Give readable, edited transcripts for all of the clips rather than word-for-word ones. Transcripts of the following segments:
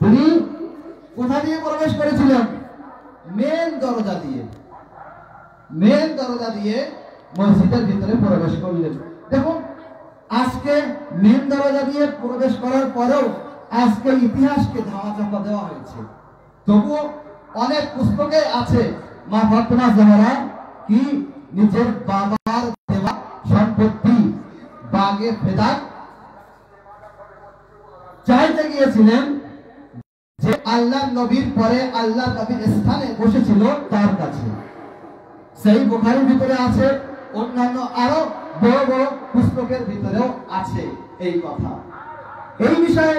তিনি কোথা দিয়ে প্রবেশ করেছিলেন? মেন দরজা দিয়ে মসজিদের ভিতরে প্রবেশ করলেন। দেখুন, আজকে মেন দরজা দিয়ে প্রবেশ করার পরেও আজকে ইতিহাসকে ধামাচাপা দেওয়া হয়েছে। তবুও অনেক পুস্তকে আছে মা ফাতেমা জাহরা কি নিজের বাবার দেওয়া সম্পত্তি বাগে ফেদাক চাইতে গিয়েছিলেন, যে আল্লাহ নবীর পরে আল্লাহ নবীর স্থানে বসেছিল তার কাছে। সেই বুখারীর ভিতরে আছে, অন্যান্য আরো বড় বড় পুস্তকের ভিতরেও আছে এই কথা। এই বিষয়ে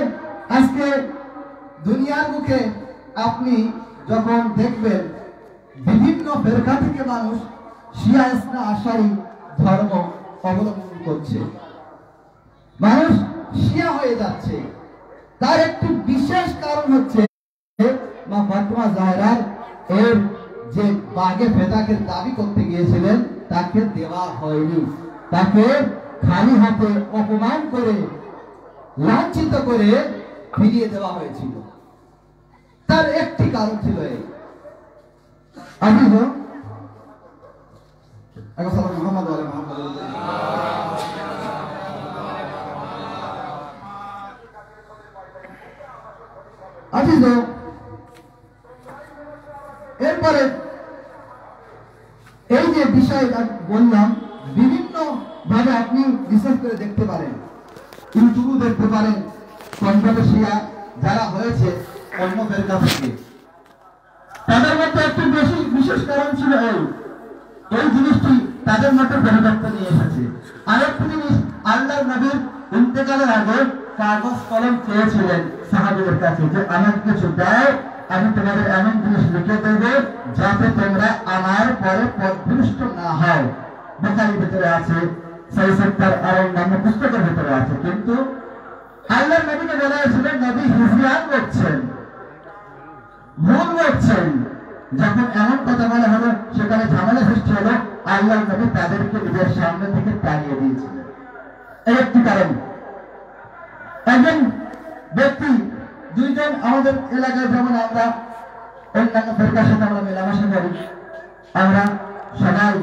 আজকে দুনিয়ার মুখে আপনি যখন দেখবেন বিভিন্ন ফেরকা থেকে মানুষ শিয়া ইসনা আশারি ধর্ম অবলম্বন করছে, মানুষ শিয়া হয়ে যাচ্ছে। তার একটি বিশেষ কারণ হচ্ছে মা ফাতেমা জাহরার এর যে বাগে ফেদাকের দাবি করতে গিয়েছিলেন তাকে দেওয়া হয়নি, তাকে খালি হাতে অপমান করে লাঞ্ছিত করে ফিরিয়ে দেওয়া হয়েছিল। তার একটি কারণ ছিল এই। এরপরে এই যে বিষয়টা বললাম, বিভিন্ন ভাবে আপনি রিসার্চ করে দেখতে পারেন, ইউটিউবে দেখতে পারেন। কনফেডারেশিয়া যারা হয়েছে অন্য ফেরকা থেকে, তাদের মধ্যে একটি বিশেষ কারণ ছিল এই জিনিসটি তাদের মধ্যে পরিবর্তন নিয়ে এসেছে। আরেকটি জিনিস, আল্লাহর নবীর ইন্তেকালের আগে কাগজ কলম চেয়েছিলেন সাহাবীদের কাছে যে আমাকে কিছু দাও, আমি তোমাদের এমন জিনিস লিখে দেব যাতে তোমরা আমার পরে পথভ্রষ্ট না হও। বুখারীর ভিতরে আছে, সহিহ সত্তর আর অন্যান্য পুস্তকের ভিতরে আছে। কিন্তু আল্লাহর নবীকে বলা হয়েছিল নবী হিজরান করছেন, ভুল করছেন। যখন এমন কথা বলা হলো, সেখানে ঝামেলা সৃষ্টি হলো, আল্লাহর নবী তাদেরকে নিজের সামনে থেকে তাড়িয়ে দিয়েছিলেন। এই একটি কারণ। একজন ব্যক্তি, দুইজন আমাদের এলাকায়, যেমন আমরা অন্যান্য ফেরকার সাথে আমরা মেলামেশা করি, আমরা সবাই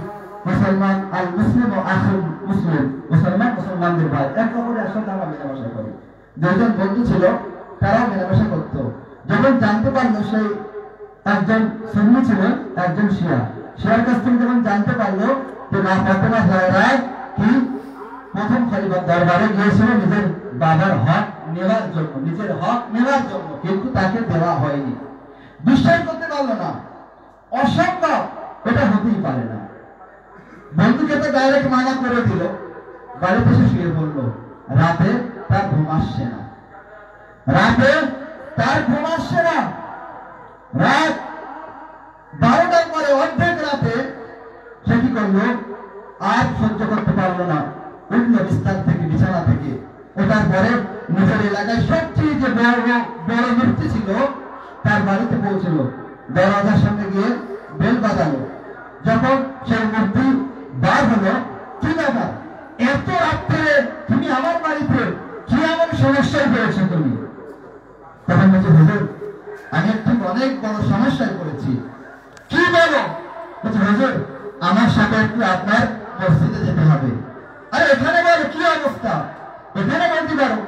মুসলমান, আর মুসলিম ও আখুল মুসলিম, মুসলমান মুসলমানদের ভাই, এক রকমের একসাথে আমরা মেলামেশা করি। দুইজন বন্ধু ছিল, তারাও মেলামেশা করতো। যখন জানতে পারলো সেই একজন সুন্নি ছিলেন, একজন শিয়া, শিয়ার কাছ থেকে যখন জানতে পারলো যে মা ফাতেমা জাহরা কি প্রথম খলিফার দরবারে গিয়েছিল নিজের বাবার হক নেওয়ার জন্য, নিজের হক নেওয়ার জন্য, কিন্তু তাকে দেওয়া হয়নি। বিশ্বাস করতে পারলো না, অসম্ভব, এটা হতেই পারে না। বন্ধুকে তো ডাইরেক্ট মানা করে দিল, বাড়িতে এসে শুয়ে পড়লো। রাতে তার ঘুম আসছে না, রাত 12টার পরে অর্ধেক রাতে সে কি করলো, আর সহ্য করতে পারলো না, উঠলো বিস্তার থেকে, বিছানা থেকে। ওঠার পরে নিজের এলাকায় সবচেয়ে যে বড় মূর্তি ছিল তার বাড়িতে পৌঁছল, দরজার সামনে গিয়ে বেল বাজালো। যখন সেই মূর্তি বার হলো, কি ব্যাপার, এত রাত্রে তুমি আমার বাড়িতে কি এমন সমস্যায় পড়েছো তুমি? তখন বলছে, হুজুর আমি একটু অনেক বড় সমস্যায় পড়েছি। কি বলো? বলছে, হুজুর আমার সাথে একটু আপনার মসজিদে যেতে হবে। আরে এখানে বলো, কি অবস্থা, এখানে বলতে পারো?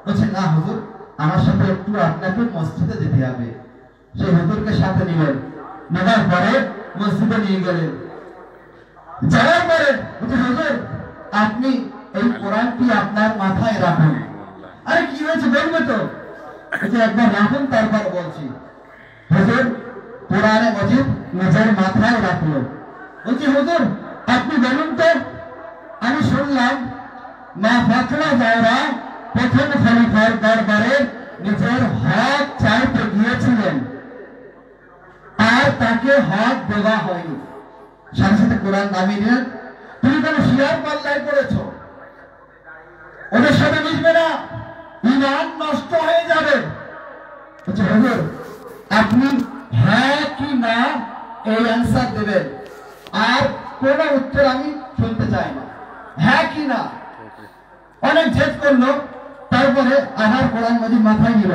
বলছে, না হুজুর আমার সাথে একটু আপনাকে মসজিদে যেতে হবে। সেই হুজুরকে সাথে নিলেন, নেওয়ার পরে মসজিদে নিয়ে গেলেন। যাওয়ার পরে বলছে, হুজুর আপনি এই কোরআনটি আপনার মাথায় রাখুন। আরে কি হয়েছে বলবে তো? একবার রাখুন, তারপর বলছি। হুজুর কোরআনে মজিদ নিজের মাথায় রাখলো। বলছি, হুজুর আপনি বলুন তো, আমি শুনলাম মা ফাতেমা জাহরা প্রথম খলিফার দরবারে নিজের হক চাইতে গিয়েছিলেন, আর তাকে হক দেওয়া হয়নি। সাথে সাথে কোরআন নামিয়ে দিলেন, তুমি কোন শিয়ার পাল্লায় করেছো, ওদের সাথে মিশবে না, ঈমান নষ্ট হয়ে যাবে। হুজুর আপনি হ্যাঁ কি না এই অ্যান্সার দেবেন, আর কোন উত্তর আমি শুনতে চাই না, হ্যাঁ কি না। অনেক জেদ করলো, তারপরে আবার কোরআন মাজিদ মাথায় নিল।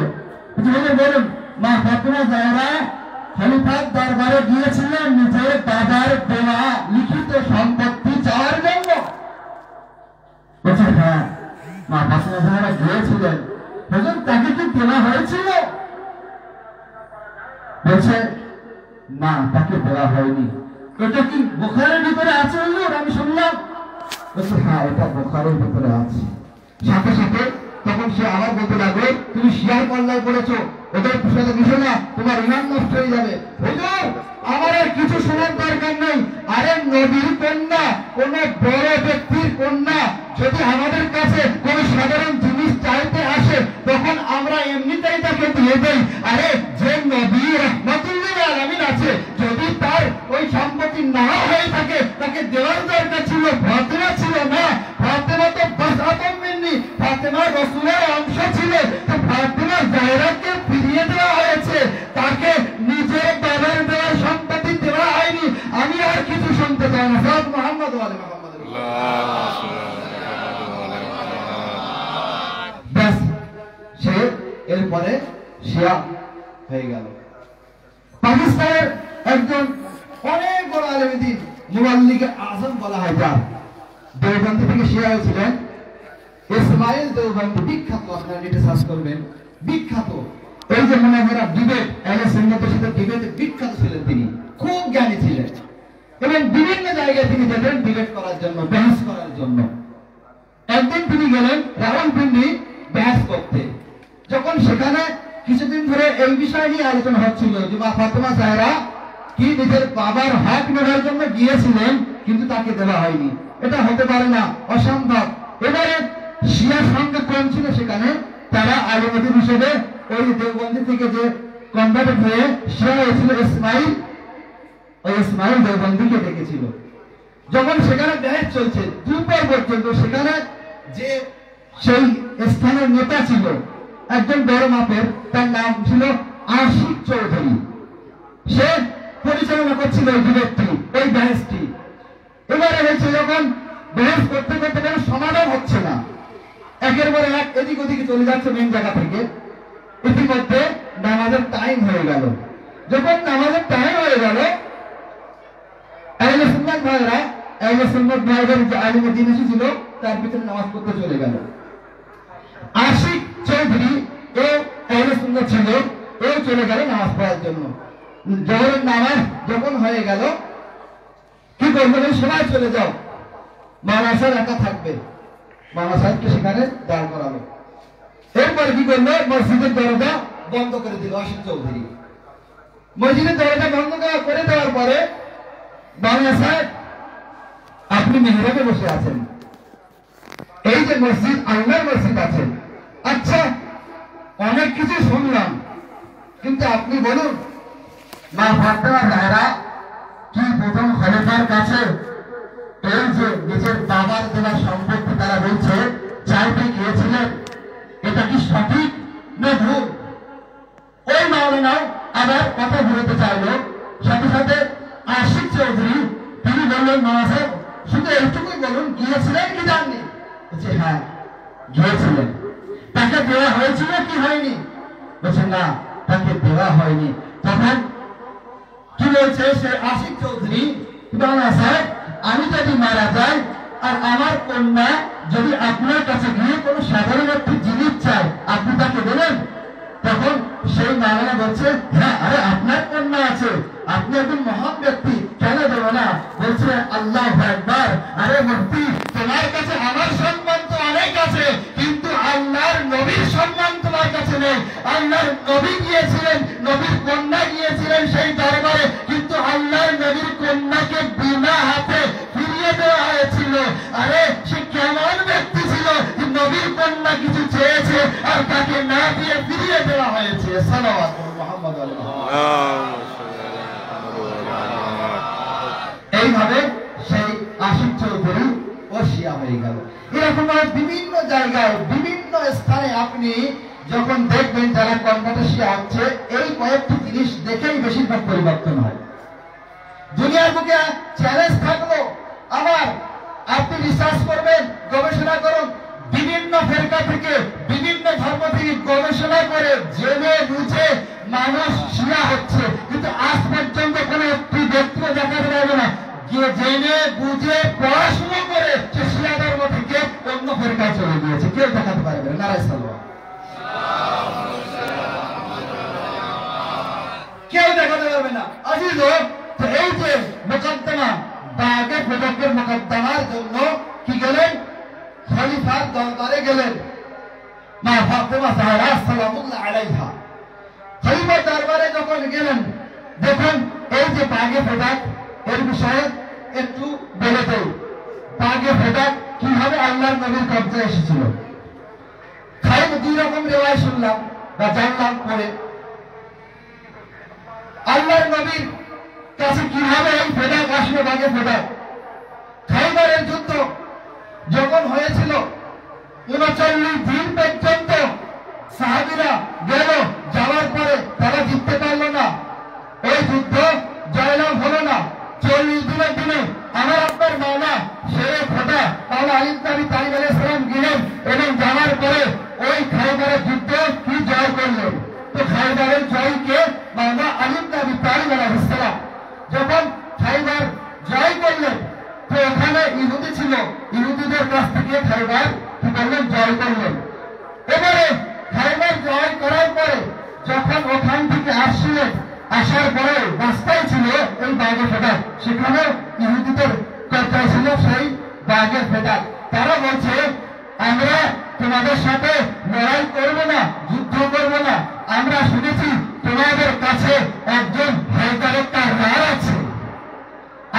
বলুন, মা ফাতেমা জাহরা খলিফার দরবারে গিয়েছিলেন নিজের বাবার দেওয়া লিখিত সম্পত্তি চাওয়ার জন্য? বলছে হ্যাঁ, মা ফাতেমা জাহরা গিয়েছিলেন। হুজুর, তাকে কি দেওয়া হয়েছিল? বলছে না, তাকে দেওয়া হয়নি। এটা কি বুখারীর ভিতরে আছে হুজুর? আমি শুনলাম। বলছে হ্যাঁ, এটা বুখারীর ভিতরে আছে। সাথে সাথে তখন সে আবার বলতে লাগলো, তুমি শিয়ার পাল্লায় পড়েছো, ওদের সাথে মিশো না, তোমার ইমান নষ্ট হয়ে যাবে। হুজুর, আমার আর কিছু শোনার দরকার নেই। আরে নবীর কন্যা, কোন বড় ব্যক্তির কন্যা যদি আমাদের কাছে কোন সাধারণ জিনিস চাইতে আসে, তখন আমরা এমনিতেই তাকে দিয়ে দেই। আরে যে নবী রাহমাতুল্লিল আলামিন আছে, যদি তার ওই সম্পত্তি না হয়ে থাকে, তাকে দেওয়ার দরকার ছিল। ফাতেমা ছিল না, ফাতেমা তো বাসাতুম মিন্নি, ফাতেমা রাসূলের অংশ ছিল। তো ফাতেমা জাহরাকে ফিরিয়ে দেওয়া হয়েছে, তাকে নিজের বাবার দেওয়া সম্পত্তি দেওয়া হয়নি। আমি আর কিছু শুনতে চাই না। সাদ মুহাম্মদ ওয়া আলি মুহাম্মদ। ব্যাস, সে এরপরে শিয়া হয়ে গেল। পাকিস্তানের একজন অনেক বড় আলেম দ্বীন, মুআল্লিকে আযম বলা হয়, যার দেওবন্দি থেকে শিয়া হয়েছিলেন ইসমাইল দেওবন্দি। বিখ্যাত, আপনারা নেটে সার্চ করবেন, বিখ্যাত। এই যে মুনাজারা, ডিবেট, আহলে সুন্নাতের সাথে ডিবেটে বিখ্যাত ছিলেন তিনি, খুব জ্ঞানী ছিলেন এবং বিভিন্ন জায়গায় তিনি যেতেন ডিবেট করার জন্য, বহস করার জন্য। একদিন তিনি গেলেন রাওয়ালপিন্ডি বহস করতে। যখন সেখানে কিছুদিন ধরে এই বিষয় নিয়ে আলোচনা হচ্ছিল যে মা ফাতেমা জাহরা কি নিজের বাবার হক নেওয়ার জন্য গিয়েছিলেন, কিন্তু তাকে দেওয়া হয়নি, এটা হতে পারে না, অসম্ভব। এবারে শিয়ার সঙ্গে কম ছিল সেখানে, তারা আলেম হিসেবে ওই দেওবন্দি থেকে যে কনভার্ট হয়ে শিয়া হয়েছিল ইসমাইল, ওই ইসমাইল দেওবন্দিকে ডেকেছিল। যখন সেখানে বহস চলছে দুপুর পর্যন্ত, সেখানে যে সেই স্থানের নেতা ছিল একজন বড় মাপের, তার নাম ছিল আশিক চৌধুরী। সে পরিচালনা করছিল ওই ডিবেটটি, ওই বহসটি। এবারে হয়েছে যখন বহস করতে করতে কোনো সমাধান হচ্ছে না, একের পর এক এদিক ওদিকে চলে যাচ্ছে মেন জায়গা থেকে। ইতিমধ্যে নামাজের টাইম হয়ে গেল। যখন নামাজের টাইম হয়ে গেল, আহলে সুন্নাত ভাইরা, আহলে সুন্নাত ভাইদের যে আলেম দ্বীন ছিল, তার ভিতরে নামাজ পড়তে চলে গেল। আশিক চৌধুরী ও আহলে সুন্নাত ছিল, ও চলে গেল নামাজ পড়ার জন্য। জোহরের নামাজ যখন হয়ে গেল, কি করবে, সবাই চলে যাও, মাওলানা সাহেব একা থাকবে। মাওলানা সাহেবকে সেখানে দাঁড় করালো। এরপর কি করলো, মসজিদের দরজা বন্ধ করে দিল আশিক চৌধুরী। মসজিদের দরজা বন্ধ করে দেওয়ার পরে, মাওলানা সাহেব আপনি মেহরাবে বসে আছেন, এই যে মসজিদ আল্লাহর মসজিদ আছেন, আচ্ছা অনেক কিছু শুনলাম, কিন্তু আপনি বলুন, মা ফাতেমা জাহরা কি প্রথম খলিফার কাছে এই যে নিজের বাবার দেওয়া সম্পত্তি তারা বলছে চাইতে গিয়েছিলেন, এটা কি সঠিক না ভুল? ওই মাওলানাও আবার কথা বলতে চাইল। সাথে সাথে আশিক চৌধুরী তিনি বললেন, মাওলানা সাহেব শুধু এইটুকুই বলুন, গিয়েছিলেন কি জাননি? বলছে হ্যাঁ গিয়েছিলেন। তাকে দেওয়া হয়েছিল কি হয়নি? বলছে না, তাকে দেওয়া হয়নি। তখন কি বলছে সে আশিক চৌধুরী, মাওলানা সাহেব আমি যদি মারা যাই আর আমার কন্যা যদি আপনার কাছে গিয়ে কোনো সাধারণ একটি জিনিস চায়, আপনি তাকে দেবেন? তখন সেই মাওলানা বলছে হ্যাঁ, আরে আপনার কন্যা আছে, আপনি একজন মহান ব্যক্তি, কেন দেবো না? বলছে আল্লাহু আকবার, আরে মুফতি তোমার কাছে আমার সম্মান তো অনেক আছে, কিন্তু আল্লাহর নবীর সম্মান তোমার কাছে নেই। আল্লাহর নবী গিয়েছিলেন, নবীর কন্যা গিয়েছিলেন সেই দরবারে, কিন্তু আল্লাহর নবীর কন্যাকে বিনা হাতে ফিরিয়ে দেওয়া হয়েছিল। আরে সে কেমন ব্যক্তি ছিল, নবীর কন্যা কিছু চেয়েছে আর তাকে না দিয়ে ফিরিয়ে দেওয়া হয়েছে। সালাওয়াত মুহাম্মদ এইভাবে সেই আশিক চৌধুরী ও শিয়া হয়ে গেল। এরকম বিভিন্ন জায়গায় বিভিন্ন স্থানে আপনি যখন দেখবেন যারা কনভার্ট শিয়া হচ্ছে, এই কয়েকটি জিনিস দেখেই বেশিরভাগ পরিবর্তন হয়। দুনিয়ার বুকে চ্যালেঞ্জ থাকলো, আবার আপনি রিসার্চ করবেন, গবেষণা করুন, বিভিন্ন ফেরকা থেকে বিভিন্ন প্রতি গবেষণা করে জেনে বুঝে মানুষ শিয়া হচ্ছে, কিন্তু আজ পর্যন্ত কোনো একটি ব্যক্তিও দেখাতে পারবে না যে জেনে বুঝে পড়াশোনা করে সে শিয়া ধর্ম থেকে অন্য ফেরকায় চলে গিয়েছে। কেউ দেখাতে পারবে না। নারায়ে সালাওয়াত। কেউ দেখাতে পারবে না। আজিজ হোক, তো এই যে মুকদ্দমা বাগে ফেদাকের মুকদ্দমার জন্য কি গেলেন? খলিফার দরবারে গেলেন মা ফাতেমা জাহরা সালামুল্লাহ আলাইহা। খলিফার দরবারে যখন গেলেন, দেখুন এই যে বাগে ফেদাক এর বিষয়ে একটু বলে দেই। বাগে ফেদাক কিভাবে আল্লাহর নবীর কবজায় এসেছিল। দুই রকম রিওয়ায়াত শুনলাম বা জানলাম পরে। আল্লাহর নবীর কাছে কিভাবে এই ফেদাক আসলো, বাগে ফেদাক। খাইবারের যুদ্ধ যখন হয়েছিল ৩৯ দিন পর্যন্ত সাহাবীরা গেল, যাওয়ার পরে তারা জিততে পারলো না, ওই যুদ্ধ জয়লাভ হলো না। ৪০ দিনের দিনে আমার আপনার মাওলা শেরে খোদা মাওলা আলী ইবনে আবি তালিব আলাইহিস সালাম গেলেন এবং যাওয়ার পরে ওই খাইবারের যুদ্ধ কি জয় করলেন। তো খাইবারের জয়কে মাওলা আলী ইবনে আবি তালিব আলাইহিস সালাম যখন খাইবার জয় করলেন, তো ওখানে ইহুদি ছিল, ইহুদিদের কাছ থেকে খাইবার কি করলেন? জয় করলেন। এবারে খাইবার জয় করার পরে যখন ওখান থেকে আসছিলেন, আসার পরে রাস্তায় ছিল এই বাগে ফেদাক, সেখানে ইহুদিদের কবজায় ছিল সেই বাগে ফেদাক। তারা বলছে আমরা তোমাদের সাথে লড়াই করব না, যুদ্ধ করব না, আমরা শুনেছি তোমাদের কাছে একজন হায়দারের তার আছে,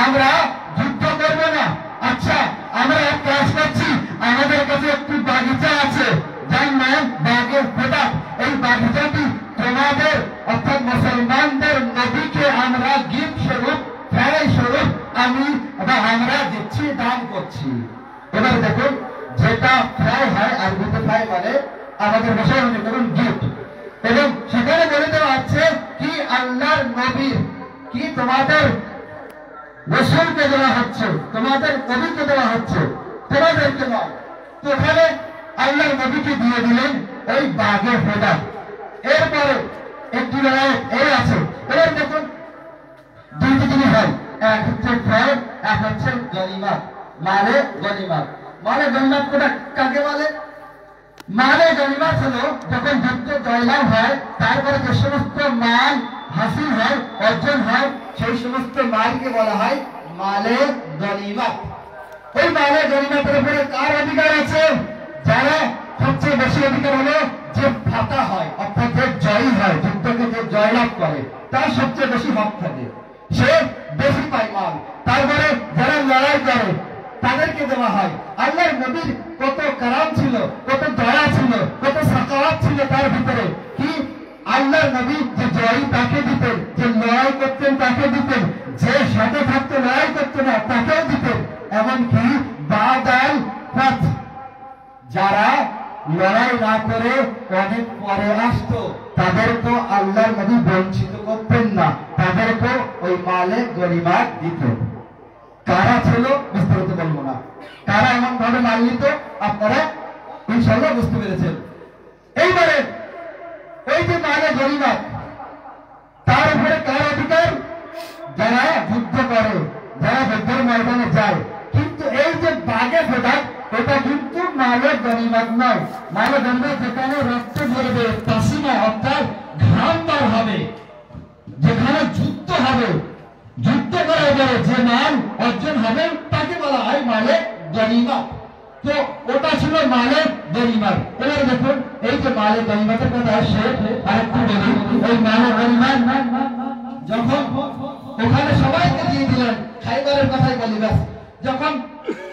আমরা যুদ্ধ করব না। আচ্ছা, আমরা এক কাজ করছি, আমাদের কাছে একটি বাগিচা আছে যার নাম বাগে ফেদাক। এই বাগিচাটি তোমাদের অর্থাৎ মুসলমানদের নবীকে আমরা গিফট স্বরূপ, ফেরাই স্বরূপ আমরা দিচ্ছি, দান করছি। এবার দেখুন, যেটা ফ্রাই হয় আরবিতে ফ্রাই মানে আমাদের ভাষায় মনে করুন গিফট, এবং সেখানে বলে দেওয়া হচ্ছে কি আল্লাহর নবীর কি তোমাদের রাসূলকে দেওয়া হচ্ছে, তোমাদের নবীকে দেওয়া হচ্ছে, তোমাদেরকে নয়। তো এখানে আল্লাহর নবীকে দিয়ে দিলেন ওই বাগে ফেদাক। এরপরে একটি রায় এই আছে। এবার দেখুন দুইটি জিনিস হয়, এক হচ্ছে ফ্রাই, এক হচ্ছে গনিমত। মালে গনিমত, মালে গনিমত কোটা কাকে বলে? মালে গনিমত হলো যখন যুদ্ধ জয়লাভ হয়, তারপরে যে সমস্ত মাল হাসিল হয়, অর্জন হয়, সেই সমস্ত মালকে বলা হয় মালে গনিমত। ওই মালে গনিমতের উপরে কার অধিকার আছে? যারা সবচেয়ে বেশি অধিকার হলো যে ফাতা হয়, অর্থাৎ যে জয়ী হয়, যুদ্ধকে যে জয়লাভ করে, তার সবচেয়ে বেশি হক থাকে, সে বেশি পায় মাল। তারপরে যারা লড়াই করে তাদেরকে দেওয়া হয়। আল্লাহর নবীর কত কারাম ছিল, কত দয়া ছিল, কত সাকাওয়াত ছিল তার ভিতরে। কি আল্লাহর নবী যে জয়ী তাকে দিতেন, যে লড়াই করতেন তাকে দিতেন, যে সাথে থাকতে লড়াই করতো না তাকেও দিতেন। এমনকি বাদাল ফাত, যারা লড়াই না করে অনেক পরে আসতো, তাদেরকেও আল্লাহর নবী বঞ্চিত করতেন না, তাদেরকেও ওই মালে গনিমত দিতেন। কারা ছিল বিস্তারিত বলবো না, কারা এমন ভাবে মাল নিত আপনারা ইনশাআল্লাহ বুঝতে পেরেছেন। এইবারে ওই যে মালে গনিমত, তার উপরে কার অধিকার? যারা যুদ্ধ করে, যারা যুদ্ধের ময়দানে যায়। কিন্তু এই যে বাগে ফেদাক, এটা কিন্তু মালে গনিমত নয়। মালে গনিমত যেখানে রক্ত ঝরবে, পাসিনা অর্থাৎ ঘাম বার হবে, যেখানে যুদ্ধ হবে, যুদ্ধ করার পরে যে মাল অর্জন হবে তাকে বলা হয় মালে গনিমত। তো ওটা ছিল মালে গনিমত। এবার দেখুন এই যে মালে গনিমতের কথা আসে, আরেকটু বলি। ওই মালে গনিমত যখন ওখানে সবাইকে দিয়ে দিলেন, খাইবারের কথাই বলি ব্যাস, যখন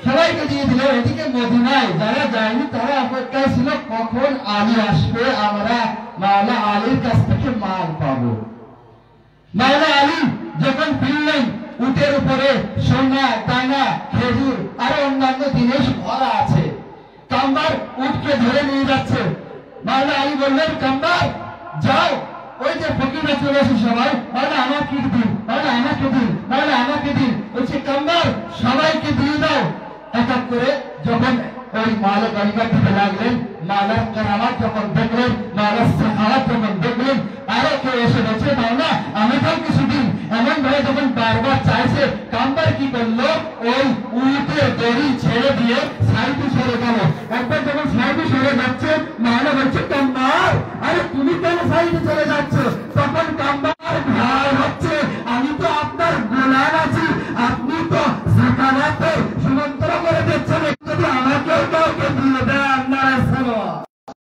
সবাইকে দিয়ে দিল, এদিকে মদিনায় যারা যায়নি তারা অপেক্ষায় ছিল কখন আলী আসবে, আমরা মাওলা আলীর কাছ থেকে মাল পাবো। মাওলা আলী যখন ফিরলেন, উটের উপরে সোনা, দানা, খেজুর আর অন্যান্য জিনিস ভরা আছে। কাম্বার উটকে ধরে নিয়ে যাচ্ছে। মাওলা আলী বললেন, কাম্বার যাও, ওই যে ফকিরা চলে এসে সবাই, মাওলা আমাকে দিন, মাওলা আমাকে দিন, মাওলা আমাকে দিন। বলছে কাম্বার সবাইকে দিয়ে দাও। এক এক করে যখন ওই মালে গরিবা দিতে লাগলেন। মালার কেরামাত যখন দেখলেন, মালার সাখাওয়াত যখন দেখলেন, আরে কেউ এসে বলছে মাওলা আমাকেও কিছু দিন, এমন ভাবে যখন বারবার চাইছে, কাম্বার কি করলো, ওই উটের দড়ি ছেড়ে দিয়ে সাইডে সরে গেল। একবার যখন সাইডে সরে যাচ্ছে, মাওলা বলছে কাম্বার, আরে তুমি কেন সাইডে চলে যাচ্ছ?